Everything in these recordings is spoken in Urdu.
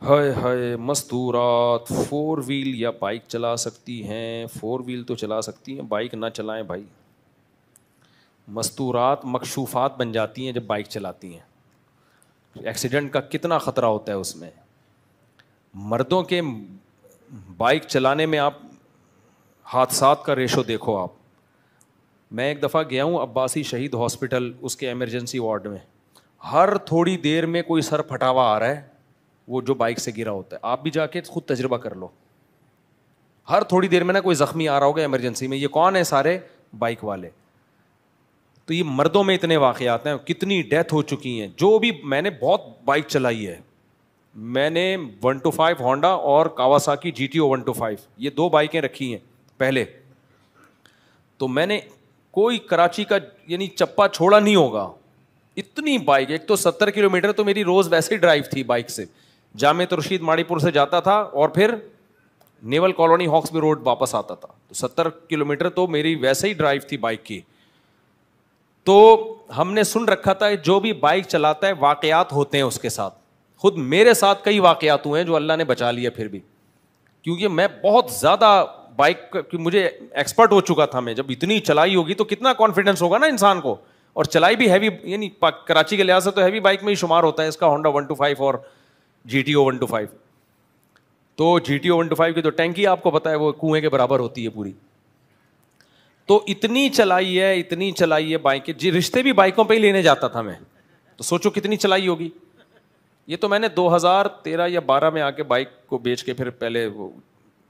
ہائے ہائے مستورات، فور ویل یا بائک چلا سکتی ہیں؟ فور ویل تو چلا سکتی ہیں، بائک نہ چلائیں بھائی. مستورات مکشوفات بن جاتی ہیں جب بائک چلاتی ہیں. ایکسیڈنٹ کا کتنا خطرہ ہوتا ہے اس میں. مردوں کے بائک چلانے میں آپ حادثات کا ریشو دیکھو آپ. میں ایک دفعہ گیا ہوں عباسی شہید ہاسپٹل، اس کے ایمرجنسی وارڈ میں. ہر تھوڑی دیر میں کوئی سر پھٹا ہوا آ رہا ہے، وہ جو بائک سے گرا ہوتا ہے. آپ بھی جا کے خود تجربہ کر لو. ہر تھوڑی دیر میں نا کوئی زخمی آ رہا ہوگا ایمرجنسی میں. یہ کون ہے؟ سارے بائک والے. تو یہ مردوں میں اتنے واقعات ہیں، کتنی ڈیتھ ہو چکی ہیں. جو بھی میں نے بہت بائک چلائی ہے، میں نے 125 ہونڈا اور کاواساکی GTO 125 یہ دو بائکیں رکھی ہیں پہلے. تو میں نے کوئی کراچی کا یعنی چپا چھوڑا نہیں ہوگا. اتنی بائک، ایک تو 70 کلومیٹر تو میری روز ویسے ڈرائیو تھی بائک سے. جامع ترشید ماڑی پور سے جاتا تھا اور پھر نیول کالونی ہاکس بی روڈ واپس آتا تھا. تو 70 کلومیٹر تو میری ویسے ہی ڈرائیو تھی بائک کی. تو ہم نے سن رکھا تھا جو بھی بائک چلاتا ہے واقعات ہوتے ہیں اس کے ساتھ. خود میرے ساتھ کئی واقعات ہوئے ہیں جو اللہ نے بچا لیا پھر بھی، کیونکہ میں بہت زیادہ بائک مجھے ایکسپرٹ ہو چکا تھا. میں جب اتنی چلائی ہوگی تو کتنا کانفیڈنس ہوگا نا انسان کو. اور چلائی بھی ہیوی، یعنی کراچی کے لحاظ سے تو ہیوی بائک میں ہی شمار ہوتا ہے اس کا ہونڈا 125 اور GTO 125. تو GTO 125 کی تو ٹینکی آپ کو پتا ہے وہ کنویں کے برابر ہوتی ہے پوری. تو اتنی چلائی ہے بائکیں. جی رشتے بھی بائکوں پہ ہی لینے جاتا تھا میں. تو سوچو کتنی چلائی ہوگی. یہ تو میں نے 2013 یا 12 میں آ کے بائک کو بیچ کے پھر پہلے وہ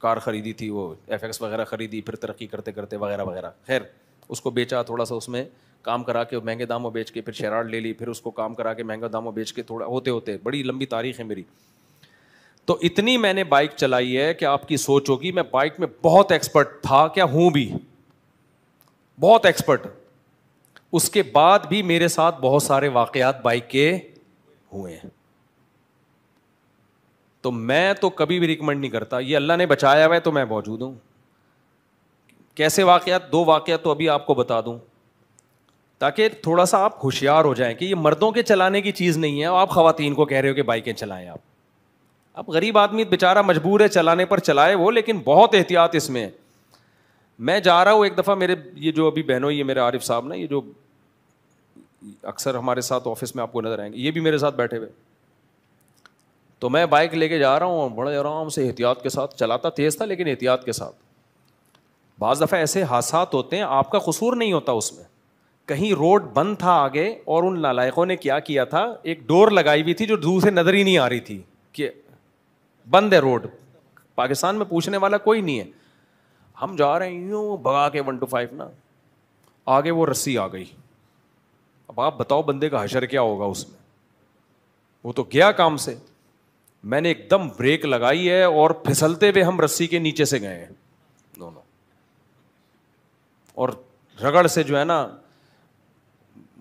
کار خریدی تھی، وہ FX وغیرہ خریدی، پھر ترقی کرتے کرتے وغیرہ وغیرہ. خیر اس کو بیچا، تھوڑا سا اس میں کام کرا کے مہنگے داموں بیچ کے، پھر شیراڈ لے لی، پھر اس کو کام کرا کے مہنگے داموں بیچ کے، تھوڑا ہوتے ہوتے بڑی لمبی تاریخ ہے میری. تو اتنی میں نے بائک چلائی ہے کہ آپ کی سوچ ہوگی. میں بائک میں بہت ایکسپرٹ تھا، کیا ہوں بھی بہت ایکسپرٹ. اس کے بعد بھی میرے ساتھ بہت سارے واقعات بائک کے ہوئے ہیں. تو میں تو کبھی بھی ریکمنڈ نہیں کرتا. یہ اللہ نے بچایا ہوا ہے تو میں موجود ہوں. کیسے واقعات؟ 2 واقعات تو ابھی آپ کو بتا دوں تاکہ تھوڑا سا آپ ہوشیار ہو جائیں کہ یہ مردوں کے چلانے کی چیز نہیں ہے. آپ خواتین کو کہہ رہے ہو کہ بائکیں چلائیں. آپ غریب آدمی بیچارہ مجبور ہے چلانے پر، چلائے وہ، لیکن بہت احتیاط اس میں. میں جا رہا ہوں ایک دفعہ، میرے یہ جو ابھی بہنوں، یہ میرے عارف صاحب نا، یہ جو اکثر ہمارے ساتھ آفس میں آپ کو نظر آئیں گے، یہ بھی میرے ساتھ بیٹھے ہوئے. تو میں بائک لے کے جا رہا ہوں، بڑے آرام سے احتیاط کے ساتھ چلاتا. تیز تھا لیکن احتیاط کے ساتھ. بعض دفعہ ایسے حادثات ہوتے ہیں آپ کا قصور نہیں ہوتا اس میں. کہیں روڈ بند تھا آگے اور ان نالائقوں نے کیا تھا، ایک ڈور لگائی ہوئی تھی جو دور سے نظر ہی نہیں آ رہی تھی کہ بند ہے روڈ. پاکستان میں پوچھنے والا کوئی نہیں ہے. ہم جا رہے ہیں یوں بھگا کے 125 نا، آگے وہ رسی آ گئی. اب آپ بتاؤ بندے کا حشر کیا ہوگا اس میں. وہ تو گیا کام سے. میں نے ایک دم بریک لگائی ہے اور پھسلتے ہوئے ہم رسی کے نیچے سے گئے ہیں دونوں. اور رگڑ سے جو ہے نا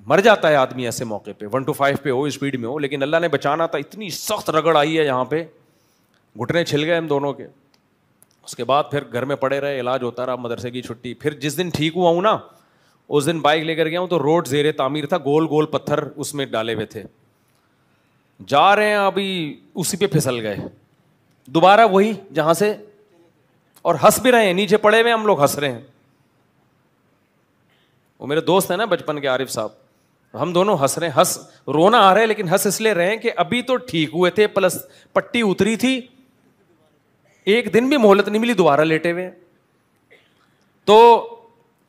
مر جاتا ہے آدمی ایسے موقع پہ. 125 پہ ہو، اسپیڈ میں ہو، لیکن اللہ نے بچانا تھا. اتنی سخت رگڑ آئی ہے یہاں پہ، گھٹنے چھل گئے ہم دونوں کے. اس کے بعد پھر گھر میں پڑے رہے، علاج ہوتا رہا، مدرسے کی چھٹی. پھر جس دن ٹھیک ہوا ہوں نا، اس دن بائک لے کر گیا ہوں تو روڈ زیر تعمیر تھا، گول گول پتھر اس میں ڈالے ہوئے تھے. جا رہے ہیں ابھی اسی پہ پھسل گئے دوبارہ وہی جہاں سے، اور ہنس بھی رہے ہیں. نیچے پڑے ہوئے ہم لوگ ہنس رہے ہیں. وہ میرے دوست ہیں نا بچپن کے، عارف صاحب، ہم دونوں ہنس رہے ہیں. ہنس رونا آ رہا ہے لیکن ہنس اس لیے رہے ہیں کہ ابھی تو ٹھیک ہوئے تھے، پلس پٹی اتری تھی، ایک دن بھی مہلت نہیں ملی، دوبارہ لیٹے ہوئے. تو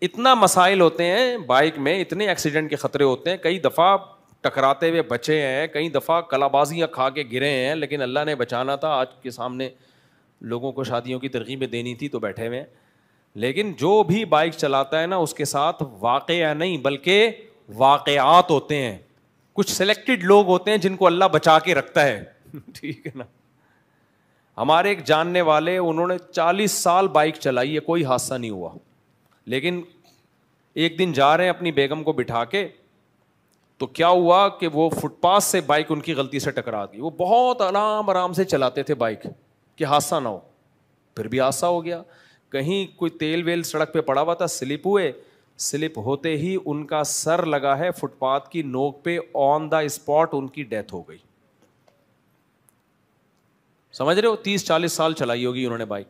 اتنا مسائل ہوتے ہیں بائک میں، اتنے ایکسیڈنٹ کے خطرے ہوتے ہیں. کئی دفعہ ٹکراتے ہوئے بچے ہیں، کئی دفعہ کلابازیاں کھا کے گرے ہیں، لیکن اللہ نے بچانا تھا. آج کے سامنے لوگوں کو شادیوں کی ترغیبیں دینی تھی تو بیٹھے ہوئے ہیں. لیکن جو بھی بائک چلاتا ہے نا اس کے ساتھ واقعہ نہیں بلکہ واقعات ہوتے ہیں. کچھ سلیکٹڈ لوگ ہوتے ہیں جن کو اللہ بچا کے رکھتا ہے. ٹھیک ہے نا. ہمارے ایک جاننے والے، انہوں نے 40 سال بائک چلائی ہے، کوئی حادثہ نہیں ہوا. لیکن ایک دن جا رہے ہیں اپنی بیگم کو بٹھا کے، تو کیا ہوا کہ وہ فٹ پاث سے بائک ان کی غلطی سے ٹکرا گئی. وہ بہت آرام سے چلاتے تھے بائک کہ حادثہ نہ ہو، پھر بھی حادثہ ہو گیا. کہیں کوئی تیل ویل سڑک پہ پڑا ہوا تھا، سلپ ہوئے. سلپ ہوتے ہی ان کا سر لگا ہے فٹ پاتھ کی نوک پہ، آن دا اسپاٹ ان کی ڈیتھ ہو گئی. سمجھ رہے ہو, 30-40 سال چلائی ہوگی انہوں نے بائک.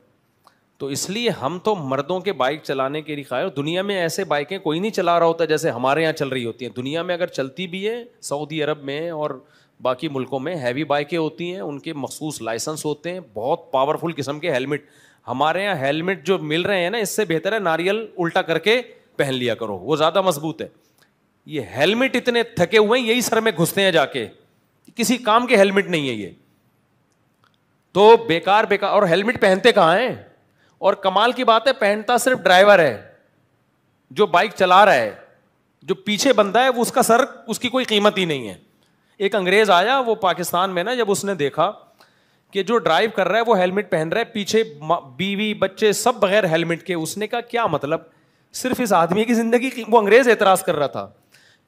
تو اس لیے ہم تو مردوں کے بائک چلانے کے لیے قائل. دنیا میں ایسے بائکیں کوئی نہیں چلا رہا ہوتا جیسے ہمارے یہاں چل رہی ہوتی ہیں. دنیا میں اگر چلتی بھی ہے, سعودی عرب میں اور باقی ملکوں میں ہیوی بائکیں ہوتی ہیں, ان کے مخصوص لائسنس ہوتے ہیں, بہت پاورفل قسم کے ہیلمٹ. ہمارے یہاں ہیلمٹ جو مل رہے ہیں نا, اس سے بہتر ہے ناریل الٹا کر کے پہن لیا کرو, وہ زیادہ مضبوط ہے. یہ ہیلمٹ اتنے تھکے ہوئے ہیں, یہی سر میں گھستے ہیں جا کے, کسی کام کے ہیلمٹ نہیں ہے یہ تو بیکار. اور ہیلمٹ پہنتے کہاں ہیں؟ اور کمال کی بات ہے, پہنتا صرف ڈرائیور ہے جو بائک چلا رہا ہے, جو پیچھے بندہ ہے وہ اس کا سر, اس کی کوئی قیمت ہی نہیں ہے. ایک انگریز آیا وہ پاکستان میں نا, جب اس نے دیکھا کہ جو ڈرائیو کر رہا ہے وہ ہیلمٹ پہن رہا ہے, پیچھے بیوی بچے سب بغیر ہیلمٹ کے, اس نے کہا کیا مطلب, صرف اس آدمی کی زندگی. وہ انگریز اعتراض کر رہا تھا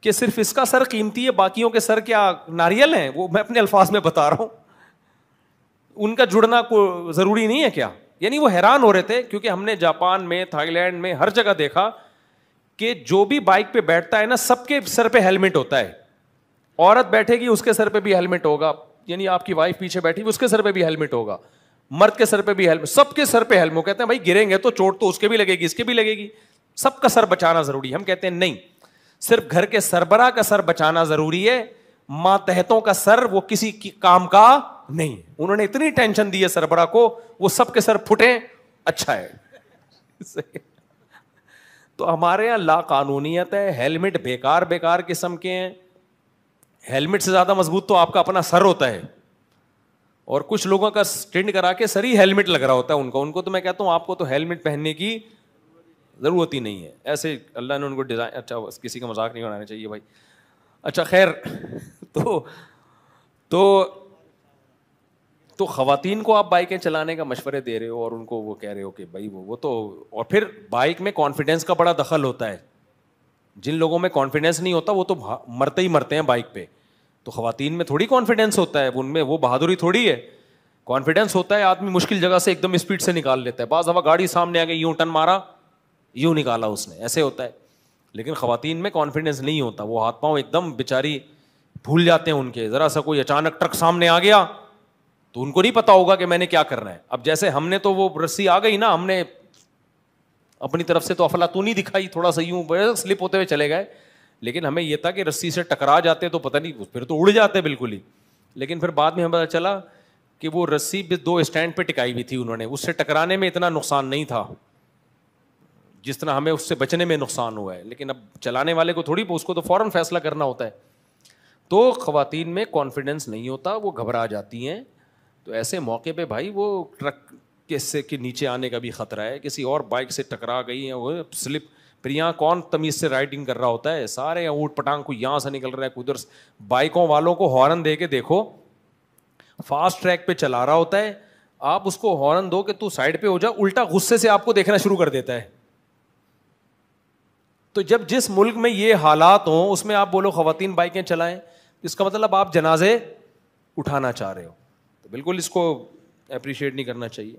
کہ صرف اس کا سر قیمتی ہے, باقیوں کے سر کیا ناریل ہیں. وہ میں اپنے الفاظ میں بتا رہا ہوں, ان کا جڑنا کو ضروری نہیں ہے کیا؟ یعنی وہ حیران ہو رہے تھے, کیونکہ ہم نے جاپان میں, تھائی لینڈ میں, ہر جگہ دیکھا کہ جو بھی بائک پہ بیٹھتا ہے نا, سب کے سر پہ ہیلمٹ ہوتا ہے. عورت بیٹھے گی اس کے سر پہ بھی ہیلمٹ ہوگا, یعنی آپ کی وائف پیچھے بیٹھی اس کے سر پہ بھی ہیلمٹ ہوگا, مرد کے سر پہ بھی ہیلمٹ, سب کے سر پہ ہیلمٹ. وہ کہتے ہیں بھائی گریں گے تو چوٹ تو اس کے بھی لگے گی, اس کے بھی لگے گی, سب کا سر بچانا ضروری ہے. ہم کہتے ہیں نہیں, صرف گھر کے سربراہ کا سر بچانا ضروری ہے, ماتحتوں کا سر وہ کسی کی کام کا نہیں. انہوں نے اتنی ٹینشن دی ہے سربراہ کو, وہ سب کے سر پھٹے, اچھا ہے. تو ہمارے یہاں لا قانونیت ہے, ہیلمٹ بیکار قسم کے ہیں. ہیلمٹ سے زیادہ مضبوط تو آپ کا اپنا سر ہوتا ہے, اور کچھ لوگوں کا اسٹینڈ کرا کے سر ہی ہیلمٹ لگ رہا ہوتا ہے ان کو تو میں کہتا ہوں آپ کو تو ہیلمٹ پہننے کی ضرورت ہی نہیں ہے. ایسے اللہ نے ان کو ڈیزائن, اچھا کسی کا مذاق نہیں بنانا چاہیے بھائی. اچھا خیر, تو خواتین کو آپ بائکیں چلانے کا مشورے دے رہے ہو, اور ان کو وہ کہہ رہے ہو کہ بھائی وہ تو, اور پھر بائک میں کانفیڈینس کا بڑا دخل ہوتا ہے. جن لوگوں میں کانفیڈینس نہیں ہوتا وہ تو مرتے ہی مرتے ہیں بائک پہ. تو خواتین میں تھوڑی کانفیڈینس ہوتا ہے, ان میں وہ بہادری تھوڑی ہے. کانفیڈینس ہوتا ہے آدمی مشکل جگہ سے ایک دم اسپیڈ سے نکال لیتا ہے. بعض دفعہ گاڑی سامنے آ گئی, یوں ٹرن مارا, یوں نکالا اس نے, ایسے ہوتا ہے. لیکن خواتین میں کانفیڈینس نہیں ہوتا, وہ ہاتھ پاؤں ایک دم بیچاری بھول جاتے ہیں ان کے. ذرا سا کوئی اچانک ٹرک سامنے آ گیا تو ان کو نہیں پتا ہوگا کہ میں نے کیا کرنا ہے. اب جیسے ہم نے تو وہ رسی آ گئی نا, ہم نے اپنی طرف سے تو افلاطونی دکھائی, تھوڑا سا یوں سلپ ہوتے ہوئے چلے گئے, لیکن ہمیں یہ تھا کہ رسی سے ٹکرا جاتے تو پتہ نہیں, پھر تو اڑ جاتے بالکل ہی. لیکن پھر بعد میں ہمیں پتا چلا کہ وہ رسی بھی 2 اسٹینڈ پہ ٹکائی ہوئی تھی انہوں نے, اس سے ٹکرانے میں اتنا نقصان نہیں تھا جس طرح ہمیں اس سے بچنے میں نقصان ہوا ہے. لیکن اب چلانے والے کو تھوڑی, اس کو تو فوراً فیصلہ کرنا ہوتا ہے. تو خواتین میں کانفیڈینس نہیں ہوتا, وہ گھبرا جاتی ہیں. تو ایسے موقع پہ بھائی وہ ٹرک کے نیچے آنے کا بھی خطرہ ہے, کسی اور بائک سے ٹکرا گئی ہے, وہ سلپ. پھر یہاں کون تمیز سے رائڈنگ کر رہا ہوتا ہے, سارے اوٹ پٹانگ, کو یہاں سے نکل رہا ہے, ادھر. بائکوں والوں کو ہارن دے کے دیکھو, فاسٹ ٹریک پہ چلا رہا ہوتا ہے, آپ اس کو ہارن دو کہ تو سائڈ پہ ہو جا, الٹا غصے سے آپ کو دیکھنا شروع کر دیتا ہے. تو جب جس ملک میں یہ حالات ہوں اس میں آپ بولو خواتین بائکیں چلائیں, اس کا مطلب آپ جنازے اٹھانا چاہ رہے ہو. تو بالکل اس کو اپریشیٹ نہیں کرنا چاہیے.